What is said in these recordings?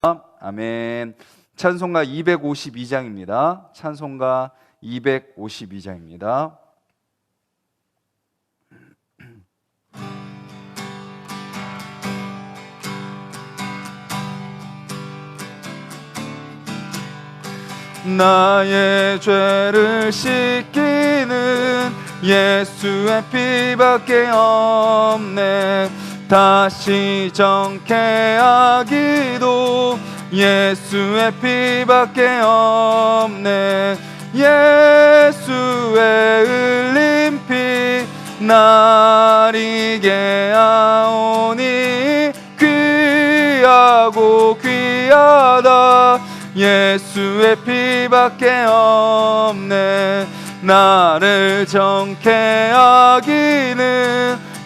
아멘. 찬송가 252장입니다. 찬송가 252장입니다. 나의 죄를 씻기는 예수의 피밖에 없네. 다시 정케하기도 예수의 피밖에 없네. 예수의 흘린 피 날 이게 하오니 귀하고 귀하다. 예수의 피밖에 없네. 나를 정케하기는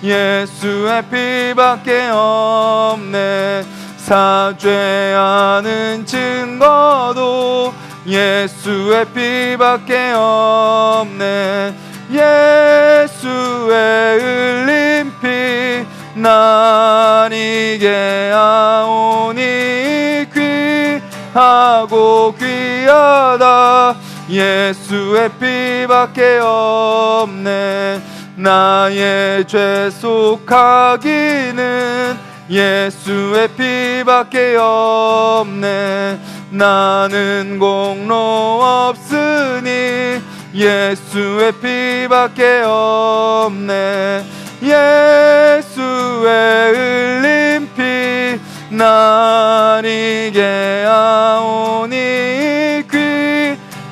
예수의 피밖에 없네. 사죄하는 증거도 예수의 피밖에 없네. 예수의 흘린 피 날 이게 하오니 귀하고 귀하다. 예수의 피밖에 없네. 나의 죄 속하기는 예수의 피밖에 없네. 나는 공로 없으니 예수의 피밖에 없네. 예수의 흘린 피 날 이게 하오니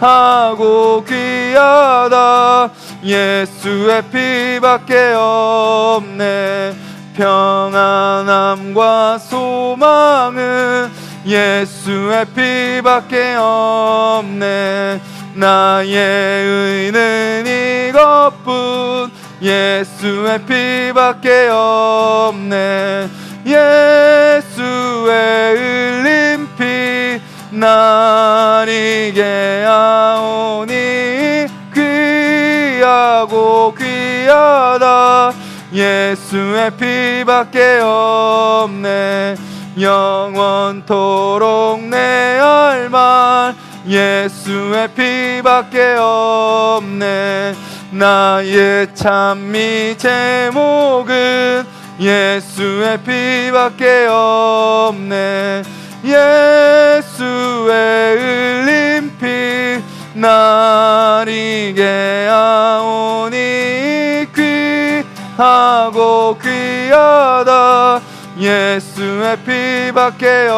귀하고 귀하다. 예수의 피밖에 없네. 평안함과 소망은 예수의 피밖에 없네. 나의 의는 이것뿐 예수의 피밖에 없네. 예수의 흘린 피 날 이게 하오니 귀하고 귀하다. 예수의 피밖에 없네. 영원토록 내 할 말 예수의 피밖에 없네. 나의 찬미 제목은 예수의 피밖에 없네. 예수의 흘린 피 날 이게 하오니 귀하고 귀하다. 예수의 피밖에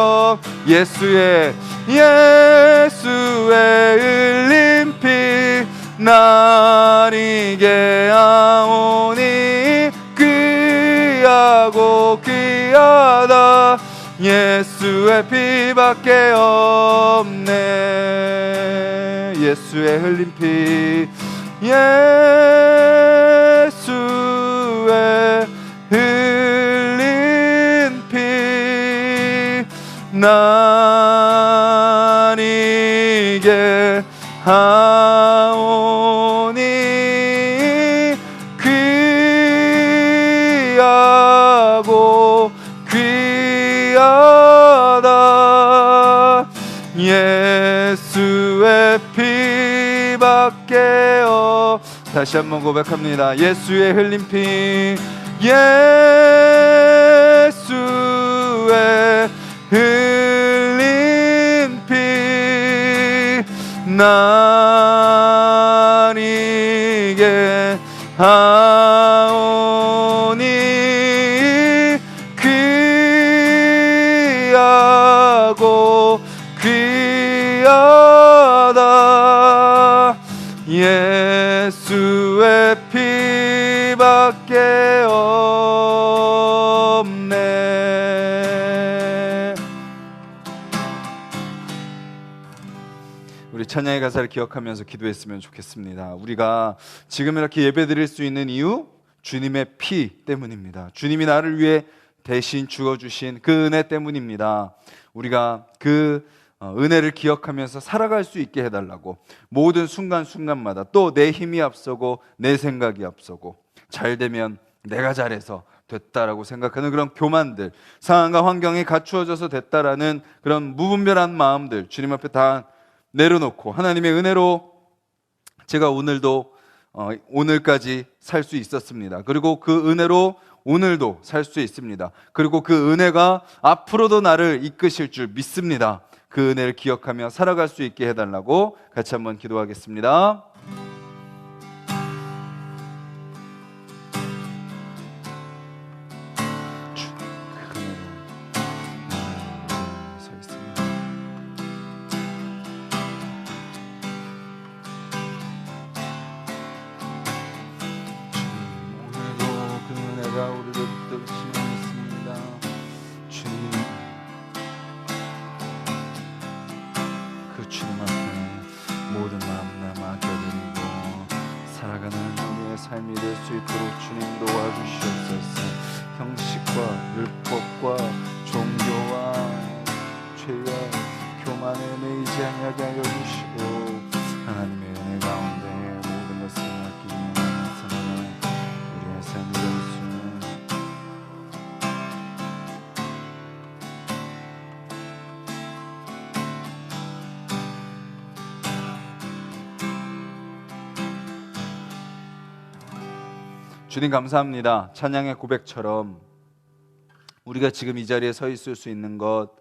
예수의 흘린 피 날 이게 하오니 귀하고 귀하다. 예수의 피밖에 없네. 예수의 흘린 피 예수의 흘린 피 날 이게 하오니 귀하고 귀하다. 예수의 피밖에 다시 한번 고백합니다. 예수의 흘린 피 예수의 흘린 피 날 이게 하오니 귀하고 귀하다. 예수의 피밖에 없네. 우리 찬양의 가사를 기억하면서 기도했으면 좋겠습니다. 우리가 지금 이렇게 예배드릴 수 있는 이유 주님의 피 때문입니다. 주님이 나를 위해 대신 죽어주신 그 은혜 때문입니다. 우리가 그 은혜를 기억하면서 살아갈 수 있게 해달라고 모든 순간순간마다 또 내 힘이 앞서고 내 생각이 앞서고 잘 되면 내가 잘해서 됐다라고 생각하는 그런 교만들, 상황과 환경이 갖추어져서 됐다라는 그런 무분별한 마음들 주님 앞에 다 내려놓고 하나님의 은혜로 제가 오늘까지 살 수 있었습니다. 그리고 그 은혜로 오늘도 살 수 있습니다. 그리고 그 은혜가 앞으로도 나를 이끄실 줄 믿습니다. 그 은혜를 기억하며 살아갈 수 있게 해달라고 같이 한번 기도하겠습니다. 삶이 될 수 있도록 주님 도와주시옵소서. 형식과 율법과 종교와 죄와 교만에 매이지 아니하게 하여 주시고 하나님의 은혜 가운데 모든 것을 맡기며 나아가는 우리의 삶이 될 수 주님 감사합니다. 찬양의 고백처럼 우리가 지금 이 자리에 서 있을 수 있는 것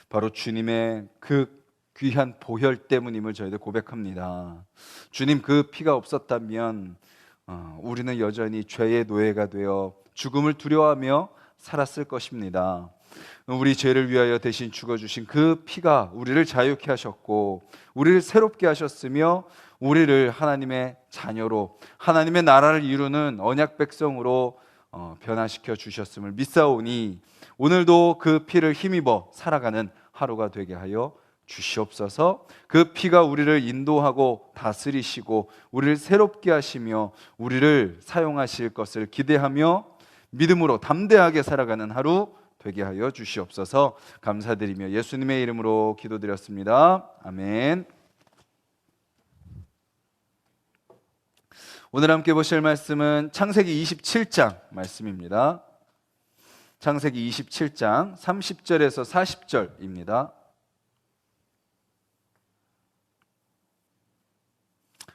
바로 주님의 그 귀한 보혈 때문임을 저희들 고백합니다. 주님 그 피가 없었다면 우리는 여전히 죄의 노예가 되어 죽음을 두려워하며 살았을 것입니다. 우리 죄를 위하여 대신 죽어주신 그 피가 우리를 자유케 하셨고 우리를 새롭게 하셨으며 우리를 하나님의 자녀로 하나님의 나라를 이루는 언약 백성으로 변화시켜 주셨음을 믿사오니 오늘도 그 피를 힘입어 살아가는 하루가 되게 하여 주시옵소서. 그 피가 우리를 인도하고 다스리시고 우리를 새롭게 하시며 우리를 사용하실 것을 기대하며 믿음으로 담대하게 살아가는 하루 되게 하여 주시옵소서. 감사드리며 예수님의 이름으로 기도드렸습니다. 아멘. 오늘 함께 보실 말씀은 창세기 27장 말씀입니다. 창세기 27장 30절에서 40절입니다.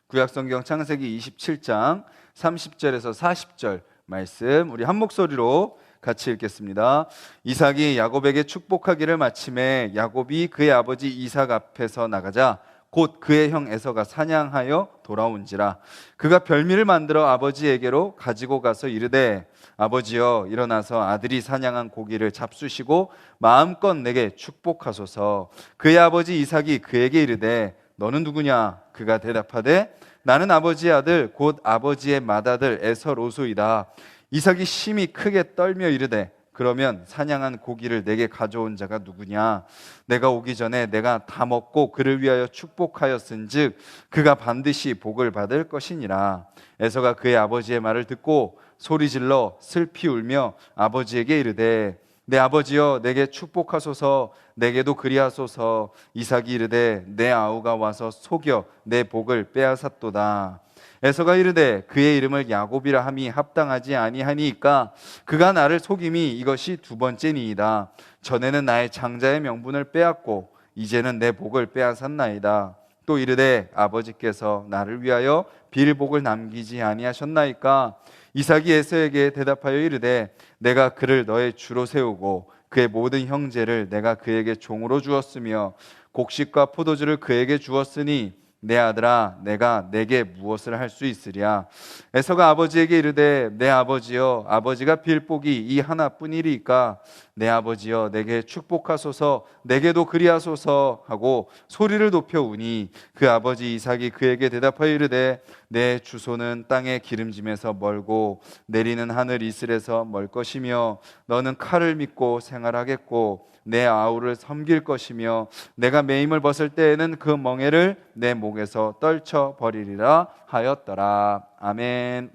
구약성경 창세기 27장 30절에서 40절 말씀 우리 한 목소리로 같이 읽겠습니다. 이삭이 야곱에게 축복하기를 마침에 야곱이 그의 아버지 이삭 앞에서 나가자 곧 그의 형 에서가 사냥하여 돌아온지라. 그가 별미를 만들어 아버지에게로 가지고 가서 이르되 아버지여 일어나서 아들이 사냥한 고기를 잡수시고 마음껏 내게 축복하소서. 그의 아버지 이삭이 그에게 이르되 너는 누구냐? 그가 대답하되 나는 아버지의 아들 곧 아버지의 맏아들 에서로소이다. 이삭이 심히 크게 떨며 이르되 그러면 사냥한 고기를 내게 가져온 자가 누구냐? 내가 오기 전에 내가 다 먹고 그를 위하여 축복하였은즉 그가 반드시 복을 받을 것이니라. 에서가 그의 아버지의 말을 듣고 소리질러 슬피 울며 아버지에게 이르되 내 아버지여 내게 축복하소서. 내게도 그리하소서. 이삭이 이르되 내 아우가 와서 속여 내 복을 빼앗았도다. 에서가 이르되 그의 이름을 야곱이라 함이 합당하지 아니하니이까 그가 나를 속임이 이것이 두 번째니이다. 전에는 나의 장자의 명분을 빼앗고 이제는 내 복을 빼앗았나이다. 또 이르되 아버지께서 나를 위하여 빌복을 남기지 아니하셨나이까. 이삭이 에서에게 대답하여 이르되 내가 그를 너의 주로 세우고 그의 모든 형제를 내가 그에게 종으로 주었으며 곡식과 포도주를 그에게 주었으니 내 아들아 내가 내게 무엇을 할 수 있으랴. 에서가 아버지에게 이르되 내 아버지여 아버지가 빌 복이 이 하나뿐이리까. 내 아버지여 내게 축복하소서. 내게도 그리하소서 하고 소리를 높여 우니 그 아버지 이삭이 그에게 대답하여 이르되 내 주소는 땅의 기름짐에서 멀고 내리는 하늘 이슬에서 멀 것이며 너는 칼을 믿고 생활하겠고 내 아우를 섬길 것이며 내가 매임을 벗을 때에는 그 멍에를 내 목에서 떨쳐 버리리라 하였더라. 아멘.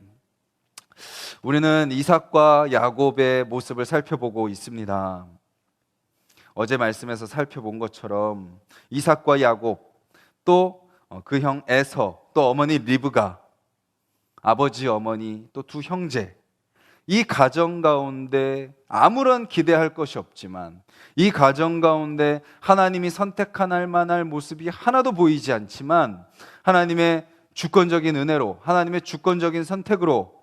우리는 이삭과 야곱의 모습을 살펴보고 있습니다. 어제 말씀에서 살펴본 것처럼 이삭과 야곱 또 그 형 에서 또 어머니 리브가 아버지 어머니 또 두 형제 이 가정 가운데 아무런 기대할 것이 없지만, 이 가정 가운데 하나님이 선택할 만할 모습이 하나도 보이지 않지만, 하나님의 주권적인 은혜로, 하나님의 주권적인 선택으로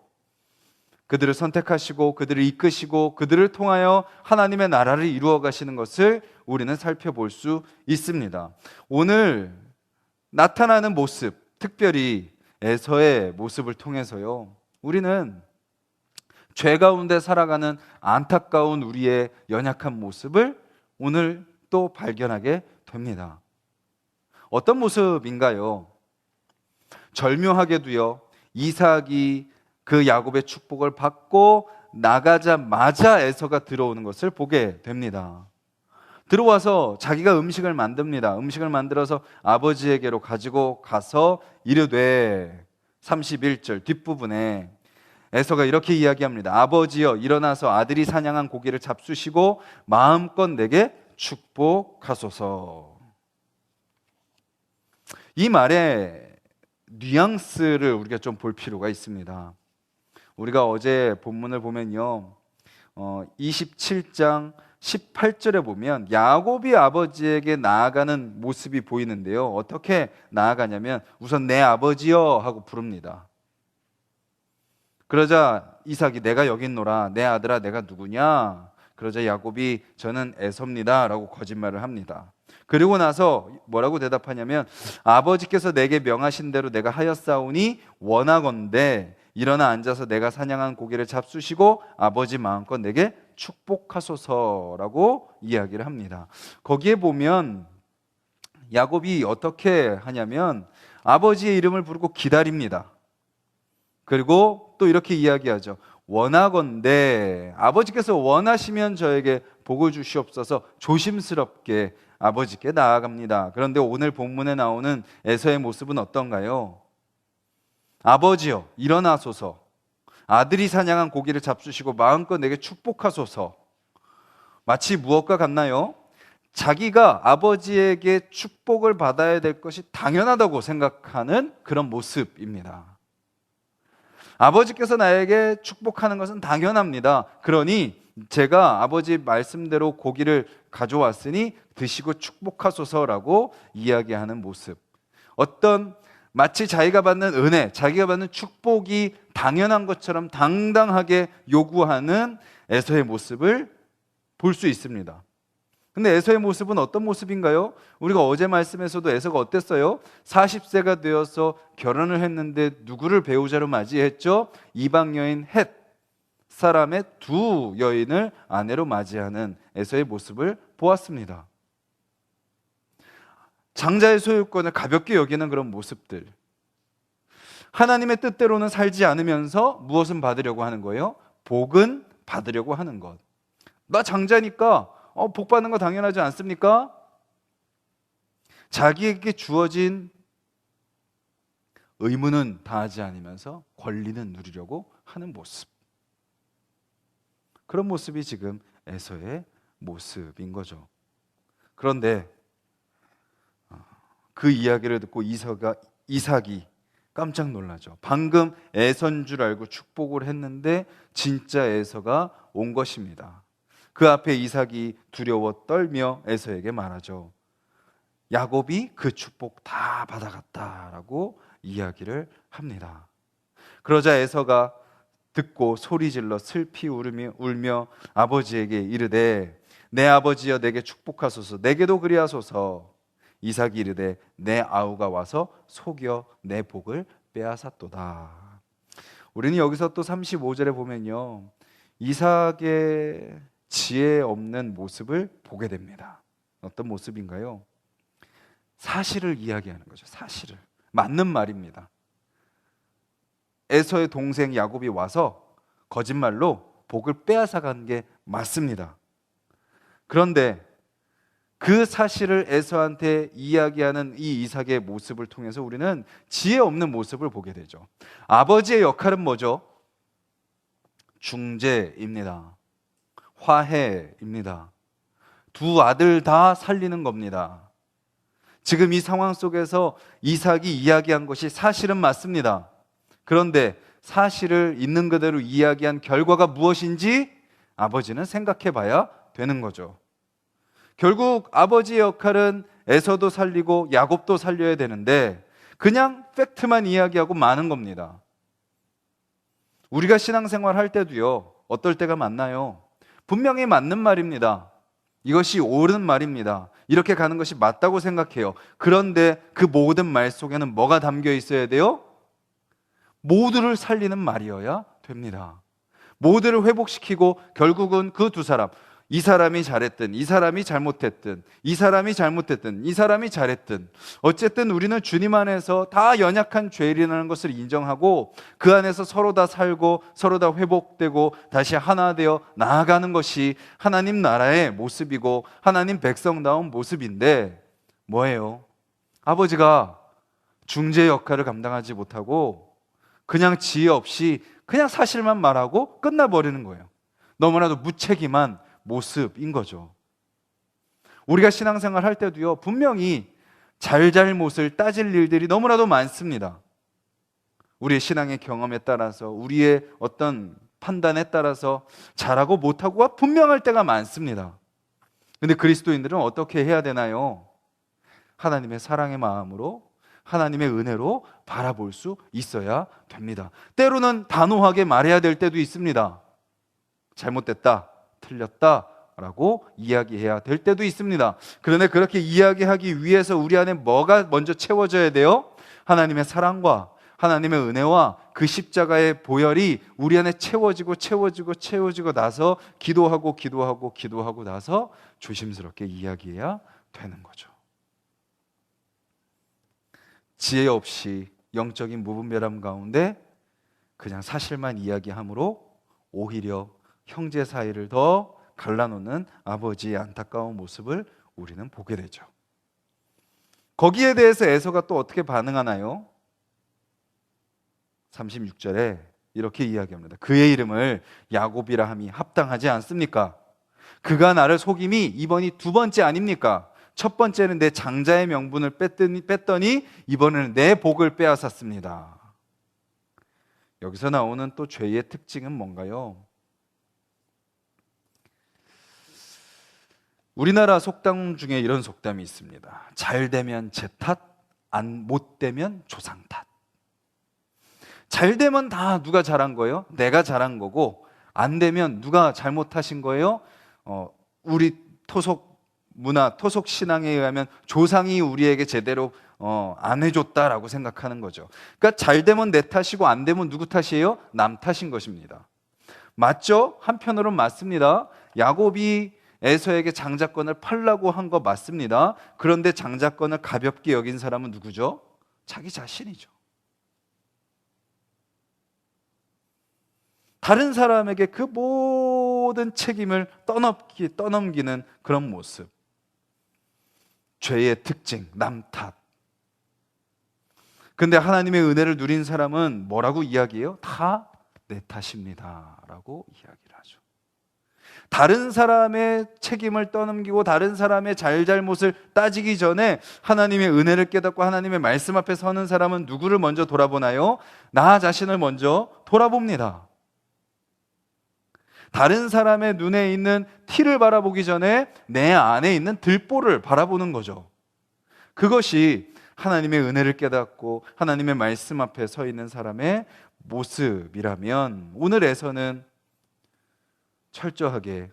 그들을 선택하시고 그들을 이끄시고 그들을 통하여 하나님의 나라를 이루어 가시는 것을 우리는 살펴볼 수 있습니다. 오늘 나타나는 모습, 특별히 에서의 모습을 통해서요, 우리는 죄 가운데 살아가는 안타까운 우리의 연약한 모습을 오늘 또 발견하게 됩니다. 어떤 모습인가요? 절묘하게도요, 이삭이 그 야곱의 축복을 받고 나가자마자 에서가 들어오는 것을 보게 됩니다. 들어와서 자기가 음식을 만듭니다. 음식을 만들어서 아버지에게로 가지고 가서 이르되, 31절 뒷부분에 에서가 이렇게 이야기합니다. 아버지여, 일어나서 아들이 사냥한 고기를 잡수시고 마음껏 내게 축복하소서. 이 말의 뉘앙스를 우리가 좀 볼 필요가 있습니다. 우리가 어제 본문을 보면요, 27장 18절에 보면 야곱이 아버지에게 나아가는 모습이 보이는데요, 어떻게 나아가냐면 우선 내 아버지여 하고 부릅니다. 그러자 이삭이 내가 여기 있노라, 내 아들아 내가 누구냐? 그러자 야곱이 저는 에서입니다 라고 거짓말을 합니다. 그리고 나서 뭐라고 대답하냐면, 아버지께서 내게 명하신 대로 내가 하였사오니 원하건대 일어나 앉아서 내가 사냥한 고기를 잡수시고 아버지 마음껏 내게 축복하소서라고 이야기를 합니다. 거기에 보면 야곱이 어떻게 하냐면 아버지의 이름을 부르고 기다립니다. 그리고 또 이렇게 이야기하죠. 원하건대, 아버지께서 원하시면 저에게 복을 주시옵소서. 조심스럽게 아버지께 나아갑니다. 그런데 오늘 본문에 나오는 에서의 모습은 어떤가요? 아버지여, 일어나소서. 아들이 사냥한 고기를 잡수시고 마음껏 내게 축복하소서. 마치 무엇과 같나요? 자기가 아버지에게 축복을 받아야 될 것이 당연하다고 생각하는 그런 모습입니다. 아버지께서 나에게 축복하는 것은 당연합니다. 그러니 제가 아버지 말씀대로 고기를 가져왔으니 드시고 축복하소서라고 이야기하는 모습. 어떤 마치 자기가 받는 은혜, 자기가 받는 축복이 당연한 것처럼 당당하게 요구하는 에서의 모습을 볼 수 있습니다. 근데 에서의 모습은 어떤 모습인가요? 우리가 어제 말씀에서도 에서가 어땠어요? 40세가 되어서 결혼을 했는데 누구를 배우자로 맞이했죠? 이방 여인 헷 사람의 두 여인을 아내로 맞이하는 에서의 모습을 보았습니다. 장자의 소유권을 가볍게 여기는 그런 모습들. 하나님의 뜻대로는 살지 않으면서 무엇은 받으려고 하는 거예요? 복은 받으려고 하는 것. 나 장자니까 복 받는 거 당연하지 않습니까? 자기에게 주어진 의무는 다하지 않으면서 권리는 누리려고 하는 모습. 그런 모습이 지금 에서의 모습인 거죠. 그런데 그 이야기를 듣고 이삭이 깜짝 놀라죠. 방금 에서인 줄 알고 축복을 했는데 진짜 에서가 온 것입니다. 그 앞에 이삭이 두려워 떨며 에서에게 말하죠. 야곱이 그 축복 다 받아갔다라고 이야기를 합니다. 그러자 에서가 듣고 소리질러 슬피 울며 아버지에게 이르되 내 아버지여 내게 축복하소서, 내게도 그리하소서. 이삭이 이르되 내 아우가 와서 속여 내 복을 빼앗았도다. 우리는 여기서 또 35절에 보면요, 이삭의 지혜 없는 모습을 보게 됩니다. 어떤 모습인가요? 사실을 이야기하는 거죠. 사실을. 맞는 말입니다. 에서의 동생 야곱이 와서 거짓말로 복을 빼앗아간 게 맞습니다. 그런데 그 사실을 에서한테 이야기하는 이 이삭의 모습을 통해서 우리는 지혜 없는 모습을 보게 되죠. 아버지의 역할은 뭐죠? 중재입니다. 화해입니다. 두 아들 다 살리는 겁니다. 지금 이 상황 속에서 이삭이 이야기한 것이 사실은 맞습니다. 그런데 사실을 있는 그대로 이야기한 결과가 무엇인지 아버지는 생각해 봐야 되는 거죠. 결국 아버지의 역할은 에서도 살리고 야곱도 살려야 되는데 그냥 팩트만 이야기하고 마는 겁니다. 우리가 신앙생활 할 때도요, 어떨 때가 많나요? 분명히 맞는 말입니다. 이것이 옳은 말입니다. 이렇게 가는 것이 맞다고 생각해요. 그런데 그 모든 말 속에는 뭐가 담겨 있어야 돼요? 모두를 살리는 말이어야 됩니다. 모두를 회복시키고 결국은 그 두 사람, 이 사람이 잘했든 이 사람이 잘못했든 이 사람이 잘못했든 이 사람이 잘했든 어쨌든 우리는 주님 안에서 다 연약한 죄인이라는 것을 인정하고 그 안에서 서로 다 살고 서로 다 회복되고 다시 하나 되어 나아가는 것이 하나님 나라의 모습이고 하나님 백성다운 모습인데 뭐예요? 아버지가 중재 역할을 감당하지 못하고 그냥 지혜 없이 그냥 사실만 말하고 끝나버리는 거예요. 너무나도 무책임한 모습인 거죠. 우리가 신앙생활 할 때도요, 분명히 잘잘못을 따질 일들이 너무나도 많습니다. 우리의 신앙의 경험에 따라서 우리의 어떤 판단에 따라서 잘하고 못하고가 분명할 때가 많습니다. 근데 그리스도인들은 어떻게 해야 되나요? 하나님의 사랑의 마음으로 하나님의 은혜로 바라볼 수 있어야 됩니다. 때로는 단호하게 말해야 될 때도 있습니다. 잘못됐다, 틀렸다 라고 이야기해야 될 때도 있습니다. 그런데 그렇게 이야기하기 위해서 우리 안에 뭐가 먼저 채워져야 돼요? 하나님의 사랑과 하나님의 은혜와 그 십자가의 보혈이 우리 안에 채워지고 나서 기도하고 나서 조심스럽게 이야기해야 되는 거죠. 지혜 없이 영적인 무분별함 가운데 그냥 사실만 이야기함으로 오히려 형제 사이를 더 갈라놓는 아버지의 안타까운 모습을 우리는 보게 되죠. 거기에 대해서 에서가 또 어떻게 반응하나요? 36절에 이렇게 이야기합니다. 그의 이름을 야곱이라 함이 합당하지 않습니까? 그가 나를 속임이 이번이 두 번째 아닙니까? 첫 번째는 내 장자의 명분을 뺐더니 이번에는 내 복을 빼앗았습니다. 여기서 나오는 또 죄의 특징은 뭔가요? 우리나라 속담 중에 이런 속담이 있습니다. 잘 되면 제 탓, 못 되면 조상 탓. 잘 되면 다 누가 잘한 거예요? 내가 잘한 거고, 안 되면 누가 잘못하신 거예요? 우리 토속 문화, 토속 신앙에 의하면 조상이 우리에게 제대로 안 해줬다라고 생각하는 거죠. 그러니까 잘 되면 내 탓이고 안 되면 누구 탓이에요? 남 탓인 것입니다. 맞죠? 한편으로는 맞습니다. 야곱이 에서에게 장자권을 팔라고 한 거 맞습니다. 그런데 장자권을 가볍게 여긴 사람은 누구죠? 자기 자신이죠. 다른 사람에게 그 모든 책임을 떠넘기는 그런 모습. 죄의 특징, 남 탓. 근데 하나님의 은혜를 누린 사람은 뭐라고 이야기해요? 다 내 탓입니다 라고 이야기를 하죠. 다른 사람의 책임을 떠넘기고 다른 사람의 잘잘못을 따지기 전에 하나님의 은혜를 깨닫고 하나님의 말씀 앞에 서는 사람은 누구를 먼저 돌아보나요? 나 자신을 먼저 돌아봅니다. 다른 사람의 눈에 있는 티를 바라보기 전에 내 안에 있는 들보를 바라보는 거죠. 그것이 하나님의 은혜를 깨닫고 하나님의 말씀 앞에 서 있는 사람의 모습이라면 오늘에서는 철저하게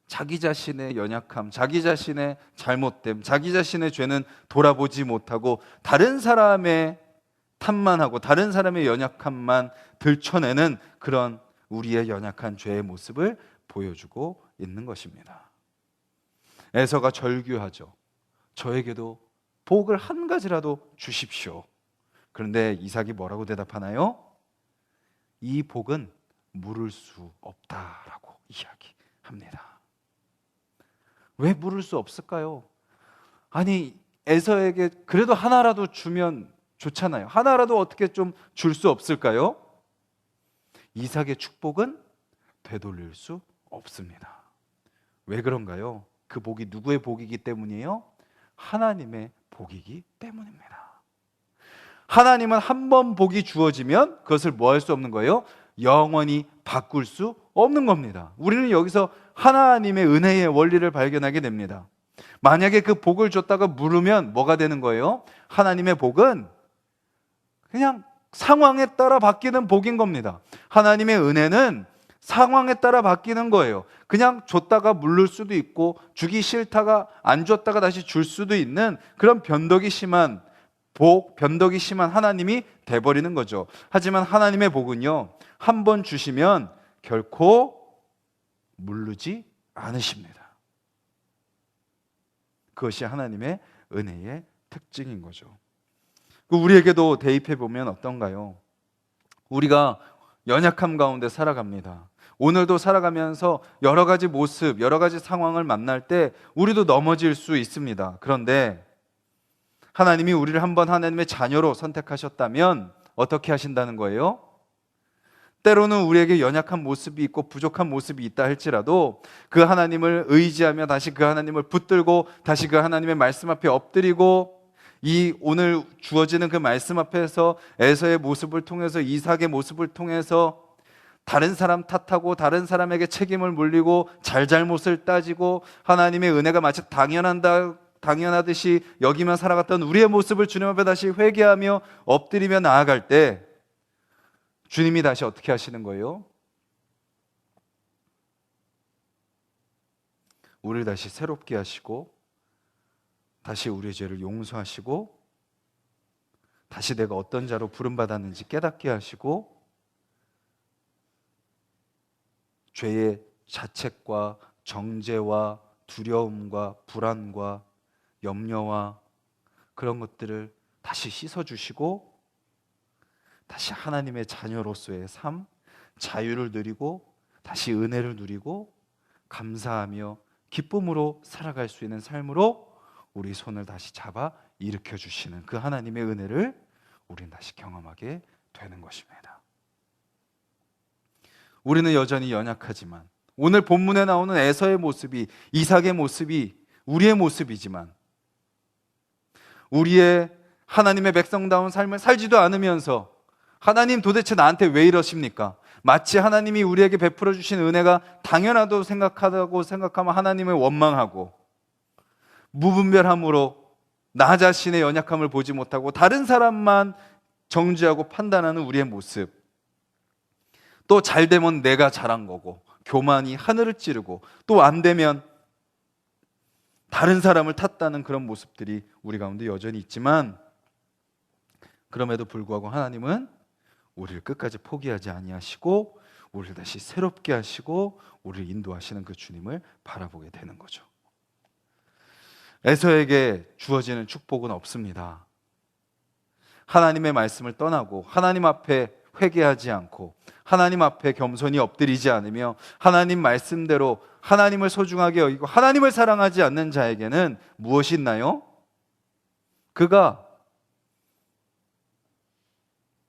자기 자신의 연약함, 자기 자신의 잘못됨, 자기 자신의 죄는 돌아보지 못하고 다른 사람의 탓만 하고 다른 사람의 연약함만 들춰내는 그런 우리의 연약한 죄의 모습을 보여주고 있는 것입니다. 에서가 절규하죠. 저에게도 복을 한 가지라도 주십시오. 그런데 이삭이 뭐라고 대답하나요? 이 복은 물을 수 없다라고 이야기합니다. 왜 물을 수 없을까요? 아니, 에서에게 그래도 하나라도 주면 좋잖아요. 하나라도 어떻게 좀 줄 수 없을까요? 이삭의 축복은 되돌릴 수 없습니다. 왜 그런가요? 그 복이 누구의 복이기 때문이에요? 하나님의 복이기 때문입니다. 하나님은 한 번 복이 주어지면 그것을 뭐 할 수 없는 거예요? 영원히 바꿀 수 없는 겁니다. 우리는 여기서 하나님의 은혜의 원리를 발견하게 됩니다. 만약에 그 복을 줬다가 물으면 뭐가 되는 거예요? 하나님의 복은 그냥 상황에 따라 바뀌는 복인 겁니다. 하나님의 은혜는 상황에 따라 바뀌는 거예요. 그냥 줬다가 물를 수도 있고 주기 싫다가 안 줬다가 다시 줄 수도 있는 그런 변덕이 심한 복, 변덕이 심한 하나님이 돼버리는 거죠. 하지만 하나님의 복은요, 한 번 주시면 결코 물르지 않으십니다. 그것이 하나님의 은혜의 특징인 거죠. 우리에게도 대입해 보면 어떤가요? 우리가 연약함 가운데 살아갑니다. 오늘도 살아가면서 여러 가지 모습, 여러 가지 상황을 만날 때 우리도 넘어질 수 있습니다. 그런데 하나님이 우리를 한번 하나님의 자녀로 선택하셨다면 어떻게 하신다는 거예요? 때로는 우리에게 연약한 모습이 있고 부족한 모습이 있다 할지라도 그 하나님을 의지하며 다시 그 하나님을 붙들고 다시 그 하나님의 말씀 앞에 엎드리고 이 오늘 주어지는 그 말씀 앞에서 에서의 모습을 통해서 이삭의 모습을 통해서 다른 사람 탓하고 다른 사람에게 책임을 물리고 잘잘못을 따지고 하나님의 은혜가 마치 당연하듯이 여기만 살아갔던 우리의 모습을 주님 앞에 다시 회개하며 엎드리며 나아갈 때 주님이 다시 어떻게 하시는 거예요? 우리를 다시 새롭게 하시고 다시 우리의 죄를 용서하시고 다시 내가 어떤 자로 부름받았는지 깨닫게 하시고 죄의 자책과 정죄와 두려움과 불안과 염려와 그런 것들을 다시 씻어주시고 다시 하나님의 자녀로서의 삶, 자유를 누리고 다시 은혜를 누리고 감사하며 기쁨으로 살아갈 수 있는 삶으로 우리 손을 다시 잡아 일으켜 주시는 그 하나님의 은혜를 우리는 다시 경험하게 되는 것입니다. 우리는 여전히 연약하지만 오늘 본문에 나오는 에서의 모습이 이삭의 모습이 우리의 모습이지만 우리의 하나님의 백성다운 삶을 살지도 않으면서 하나님 도대체 나한테 왜 이러십니까? 마치 하나님이 우리에게 베풀어 주신 은혜가 당연하다고 생각하면 하나님을 원망하고 무분별함으로 나 자신의 연약함을 보지 못하고 다른 사람만 정죄하고 판단하는 우리의 모습, 또 잘 되면 내가 잘한 거고 교만이 하늘을 찌르고 또 안 되면 다른 사람을 탓하는 그런 모습들이 우리 가운데 여전히 있지만 그럼에도 불구하고 하나님은 우리를 끝까지 포기하지 아니하시고 우리를 다시 새롭게 하시고 우리를 인도하시는 그 주님을 바라보게 되는 거죠. 에서에게 주어지는 축복은 없습니다. 하나님의 말씀을 떠나고 하나님 앞에 회개하지 않고 하나님 앞에 겸손히 엎드리지 않으며 하나님 말씀대로 하나님을 소중하게 여기고 하나님을 사랑하지 않는 자에게는 무엇이 있나요? 그가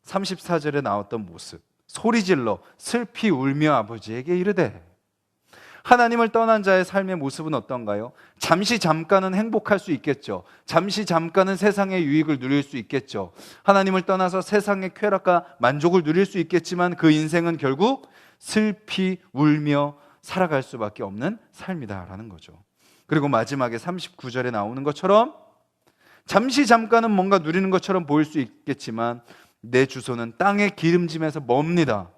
34절에 나왔던 모습, 소리질러 슬피 울며 아버지에게 이르되. 하나님을 떠난 자의 삶의 모습은 어떤가요? 잠시 잠깐은 행복할 수 있겠죠. 잠시 잠깐은 세상의 유익을 누릴 수 있겠죠. 하나님을 떠나서 세상의 쾌락과 만족을 누릴 수 있겠지만 그 인생은 결국 슬피 울며 살아갈 수밖에 없는 삶이다라는 거죠. 그리고 마지막에 39절에 나오는 것처럼 잠시 잠깐은 뭔가 누리는 것처럼 보일 수 있겠지만 내 주소는 땅의 기름짐에서 멉니다.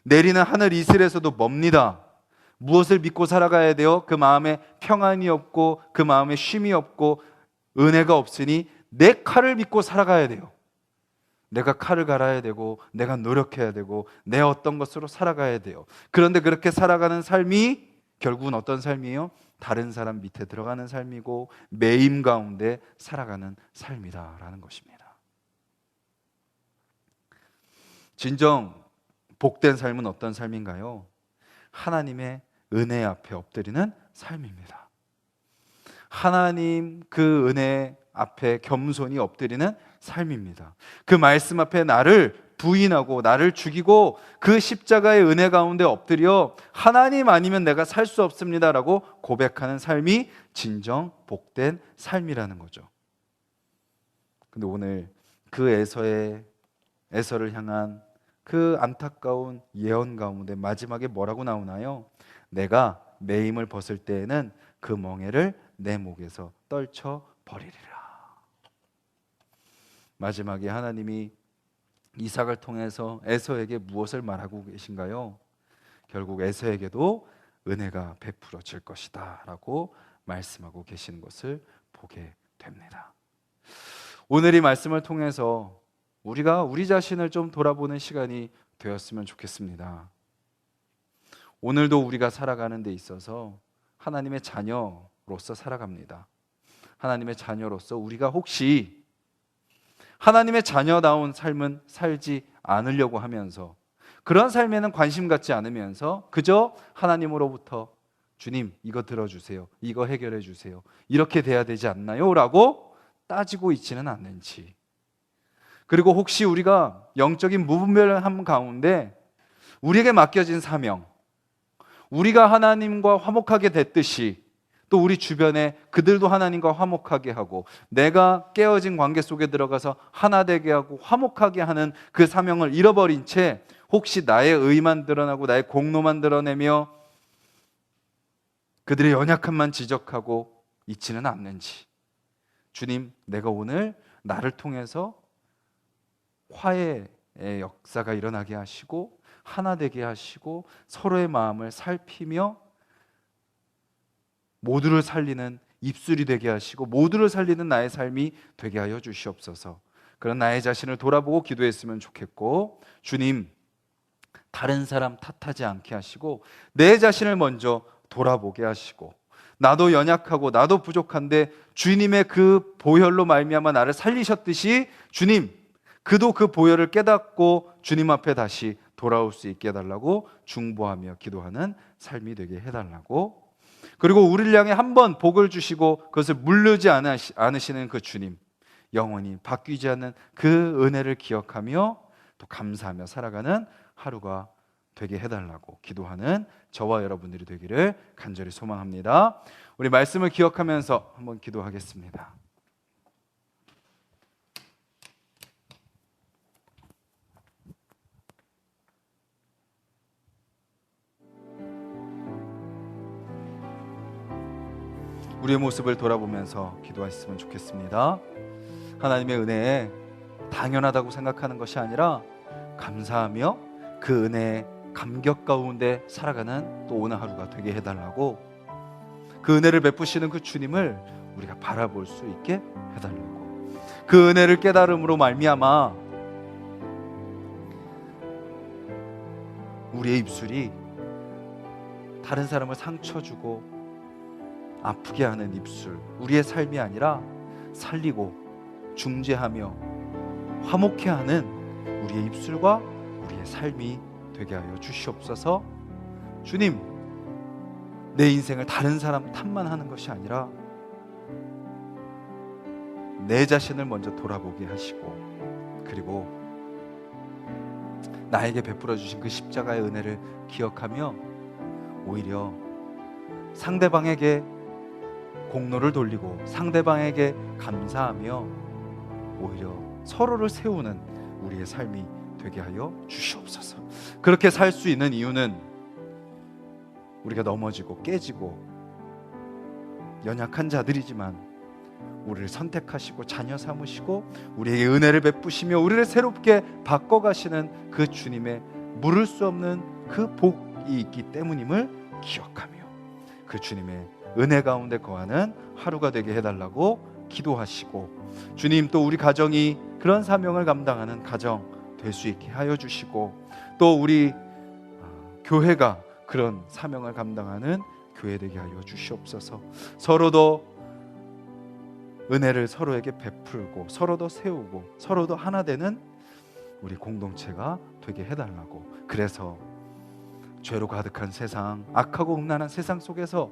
내리는 하늘 이슬에서도 멉니다. 무엇을 믿고 살아가야 돼요? 그 마음에 평안이 없고 그 마음에 쉼이 없고 은혜가 없으니 내 칼을 믿고 살아가야 돼요. 내가 칼을 갈아야 되고 내가 노력해야 되고 내 어떤 것으로 살아가야 돼요. 그런데 그렇게 살아가는 삶이 결국은 어떤 삶이에요? 다른 사람 밑에 들어가는 삶이고 매임 가운데 살아가는 삶이다라는 것입니다. 진정 복된 삶은 어떤 삶인가요? 하나님의 은혜 앞에 엎드리는 삶입니다. 하나님 그 은혜 앞에 겸손히 엎드리는 삶입니다. 그 말씀 앞에 나를 부인하고 나를 죽이고 그 십자가의 은혜 가운데 엎드려 하나님 아니면 내가 살 수 없습니다라고 고백하는 삶이 진정 복된 삶이라는 거죠. 근데 오늘 그 에서를 향한 그 안타까운 예언 가운데 마지막에 뭐라고 나오나요? 내가 매임을 벗을 때에는 그 멍에를 내 목에서 떨쳐 버리리라. 마지막에 하나님이 이삭을 통해서 에서에게 무엇을 말하고 계신가요? 결국 에서에게도 은혜가 베풀어질 것이다 라고 말씀하고 계시는 것을 보게 됩니다. 오늘 이 말씀을 통해서 우리가 우리 자신을 좀 돌아보는 시간이 되었으면 좋겠습니다. 오늘도 우리가 살아가는 데 있어서 하나님의 자녀로서 살아갑니다. 하나님의 자녀로서 우리가 혹시 하나님의 자녀다운 삶은 살지 않으려고 하면서 그런 삶에는 관심 갖지 않으면서 그저 하나님으로부터 주님 이거 들어주세요, 이거 해결해 주세요, 이렇게 돼야 되지 않나요? 라고 따지고 있지는 않는지, 그리고 혹시 우리가 영적인 무분별함 가운데 우리에게 맡겨진 사명, 우리가 하나님과 화목하게 됐듯이 또 우리 주변에 그들도 하나님과 화목하게 하고 내가 깨어진 관계 속에 들어가서 하나 되게 하고 화목하게 하는 그 사명을 잃어버린 채 혹시 나의 의만 드러나고 나의 공로만 드러내며 그들의 연약함만 지적하고 있지는 않는지, 주님 내가 오늘 나를 통해서 화해의 역사가 일어나게 하시고 하나 되게 하시고 서로의 마음을 살피며 모두를 살리는 입술이 되게 하시고 모두를 살리는 나의 삶이 되게 하여 주시옵소서. 그런 나의 자신을 돌아보고 기도했으면 좋겠고, 주님 다른 사람 탓하지 않게 하시고 내 자신을 먼저 돌아보게 하시고, 나도 연약하고 나도 부족한데 주님의 그 보혈로 말미암아 나를 살리셨듯이 주님 그도 그 보혈을 깨닫고 주님 앞에 다시 돌아올 수 있게 해달라고 중보하며 기도하는 삶이 되게 해달라고, 그리고 우리를 향해 한번 복을 주시고 그것을 물르지 않으시는 그 주님, 영원히 바뀌지 않는 그 은혜를 기억하며 또 감사하며 살아가는 하루가 되게 해달라고 기도하는 저와 여러분들이 되기를 간절히 소망합니다. 우리 말씀을 기억하면서 한번 기도하겠습니다. 우리의 모습을 돌아보면서 기도하셨으면 좋겠습니다. 하나님의 은혜에 당연하다고 생각하는 것이 아니라 감사하며 그 은혜의 감격 가운데 살아가는 또 오늘 하루가 되게 해달라고, 그 은혜를 베푸시는 그 주님을 우리가 바라볼 수 있게 해달라고, 그 은혜를 깨달음으로 말미암아 우리의 입술이 다른 사람을 상처 주고 아프게 하는 입술, 우리의 삶이 아니라 살리고 중재하며 화목해 하는 우리의 입술과 우리의 삶이 되게 하여 주시옵소서. 주님, 내 인생을 다른 사람 탓만 하는 것이 아니라 내 자신을 먼저 돌아보게 하시고, 그리고 나에게 베풀어 주신 그 십자가의 은혜를 기억하며 오히려 상대방에게 공로를 돌리고 상대방에게 감사하며 오히려 서로를 세우는 우리의 삶이 되게 하여 주시옵소서. 그렇게 살 수 있는 이유는 우리가 넘어지고 깨지고 연약한 자들이지만 우리를 선택하시고 자녀 삼으시고 우리에게 은혜를 베푸시며 우리를 새롭게 바꿔가시는 그 주님의 물을 수 없는 그 복이 있기 때문임을 기억하며 그 주님의 은혜 가운데 거하는 하루가 되게 해달라고 기도하시고, 주님 또 우리 가정이 그런 사명을 감당하는 가정 될 수 있게 하여 주시고, 또 우리 교회가 그런 사명을 감당하는 교회 되게 하여 주시옵소서. 서로도 은혜를 서로에게 베풀고 서로도 세우고 서로도 하나 되는 우리 공동체가 되게 해달라고, 그래서 죄로 가득한 세상, 악하고 음란한 세상 속에서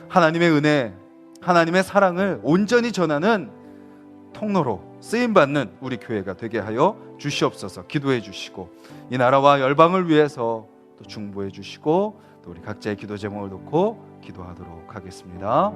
하나님의 은혜, 하나님의 사랑을 온전히 전하는 통로로 쓰임받는 우리 교회가 되게 하여 주시옵소서. 기도해 주시고 이 나라와 열방을 위해서 또 중보해 주시고 또 우리 각자의 기도 제목을 놓고 기도하도록 하겠습니다.